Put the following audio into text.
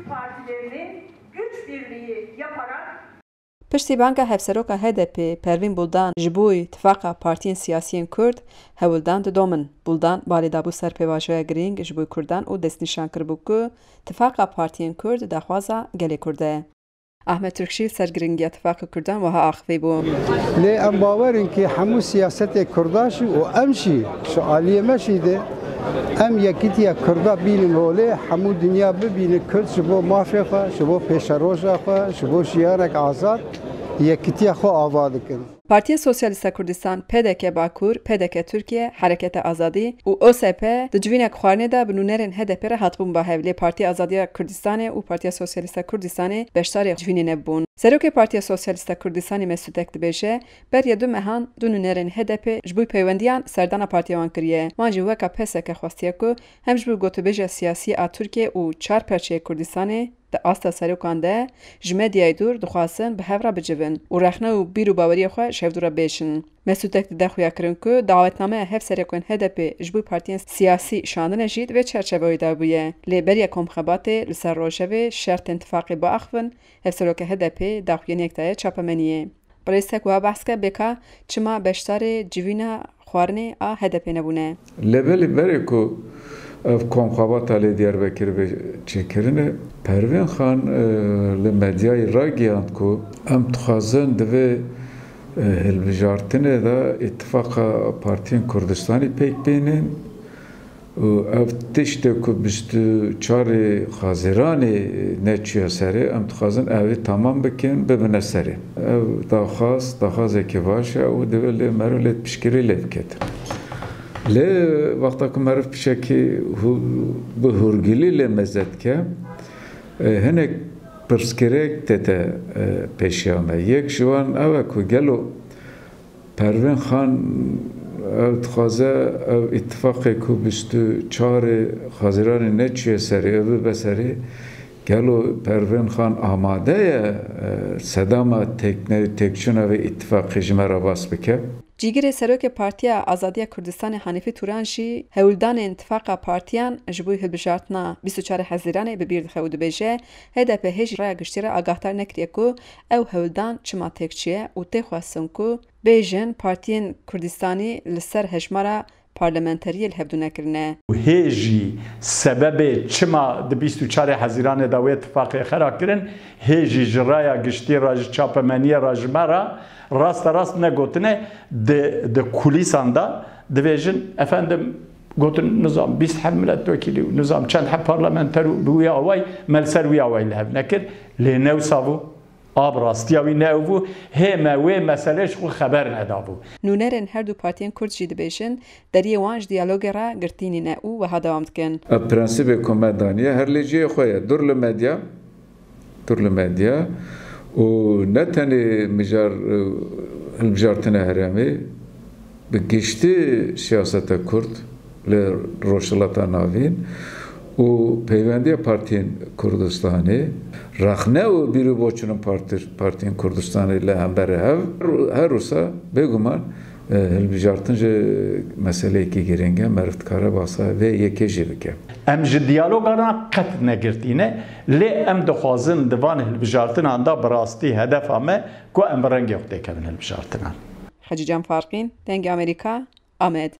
Türk partilerinin güç birliği yaparak Piştîbanka hevseroka HDP Pervin Buldan ji bo îtifaqa partiyên siyasiyên Kurd hewildan didomin. Buldan balê dabû ser pêvajoya girîng ji bo Kurdan û destnîşan kiribû ku îtifaqa partiyên Kurd daxwaza gelê Kurd e. Ahmet Türkşî sergiringiya îtifaqa Kurdan wiha axivî bû. Lê em bawerin ki hemû siyasetê Kurda jî û em jî ji aliyê me jî de em yekîtiya Kurda bînin holê hemû dinya bibîne Kurd ji bo mafê xwe, ji bo pêşeroja xwe, ji bo jiyanek azad yekîtiya xwe ava dikin. Partiya Sosyalîst a Kurdistan, PDK Bakur, PDK Türkiye, Hareketa Azadî û OSP di civînek xwarinê de bi nûnerên HDP re hatibûn bahev lê Partiya Azadiya Kurdistanê û Partiya Sosyalîst a Kurdistanê beşdarê civînê nebûn. Serokê Partiya Sosyalîst a Kurdistanê Mesûd Ek dibêje beriya du mehan du nûnerên HDP ji bo peywendiyan serdana partiya wan kiriye. Wan jî weka PSK xwastiye ku hem ji bo gotûbêja siyasî a Tirkiye û çar perçeyê Kurdistanê di asta serokan de ji medyayê dûr dixwazin bi hev re bicivin û rexne û bîr û baweriya xwe şevdûra bêşin. Mesûd Ek dide xuya kirin ku dawetnameya hev serokên HDP ji bo partiyên siyasî şandine jî di vê çerçeveyê de bûye. Lê beriya komxebatê li ser rojevê şertên tifaqê biaxivin, hevserokê HDP daxuyaniyek daye çapemeniyê. Birêstek wiha behs kir bêka çima beşdarê civîna xwarinê a HDP nebûne. Lêbelê berê ku ev komxebata lê Diyarbekir çêkirine Pervin Xan li medyayê ragihand ku em dixwazin divê hilbijartinê de îtifaqa partiyên Kurdistanê pêk bînin û ev tiştê ku bîstû çarê xaziranê neçûye serê em dixwazin evê tamam bikin bibine serê. Ev daxwazekî baş e û divê lê merivê piştgirî lê biketin. Lê wexta ku meriv pişekî bi hûrgilî lê mezetke hinek pirsgirêk tête pêşiya me. Yek ji wan ew e ku gelo Pervin Xan ev dixwaze ev îtifaqê ku bîstû çarê xaziranê neçûye serê ev bibe serê gelo Pervin Xan amade ye sedama têkçûna vê îtifaqê ji me re bas bike. Cîgirê Serokê Partiya Azadiya Kurdistanê Hanîfî Turan jî hewildanên îtifaqa partiyan ji bo hilbijartina 24 Hezîranê bi bîr dixe û dibêje HDP hêj raya giştî re agahdar nekiriye ku ew hewildan çima têkçiye û tê xwestin ku bêjin partiyên Kurdistanî li ser hejmara parlamenteriyê li hevdû nekirine. Hêjî sebebê çima di 24 Hezîranê de wê îtifaqê xera kirin hêjî ji raya giştî ra ji çapemeniyê ra ji me re rasta rast negotine di kulîsan da dibêjin efendim gotin nizam 20 milletvekîlî û nizam çend he parlamenter û bi wî away melser wî away li hev nekir lê newsa bû ab rastiya wî neûbû hê me wê meselê ji xwe xeber nedabû. Nûnerên her du partiyên Kurd jî dibêjin deriyê wan ji diyalogê re girtînîne û wiha dewam dikin. Prensîbê ku me daniye her lêciyê xwe ye dur li medya û ne tenê hilbijartina herêmê bi giştî siyaseta Kurd li rojhilata navîn û peyvendiya partiyên Kurdistanê rexne û bîrû boçûnin partiyên Kurdistanê li hemberê hev her wisa bêguman hilbijartin ji meseleyekî girîng e meriv dikare basa vê yekê jî bike. Em ji diyaloga qet negirtîne lê em dixwazin di van hilbijartinan da bi rastî hedefa me ku em bi rengê xwe têkevin hilbijartinan. Hacî Can Farqîn, Dengê Amerîka, Amed.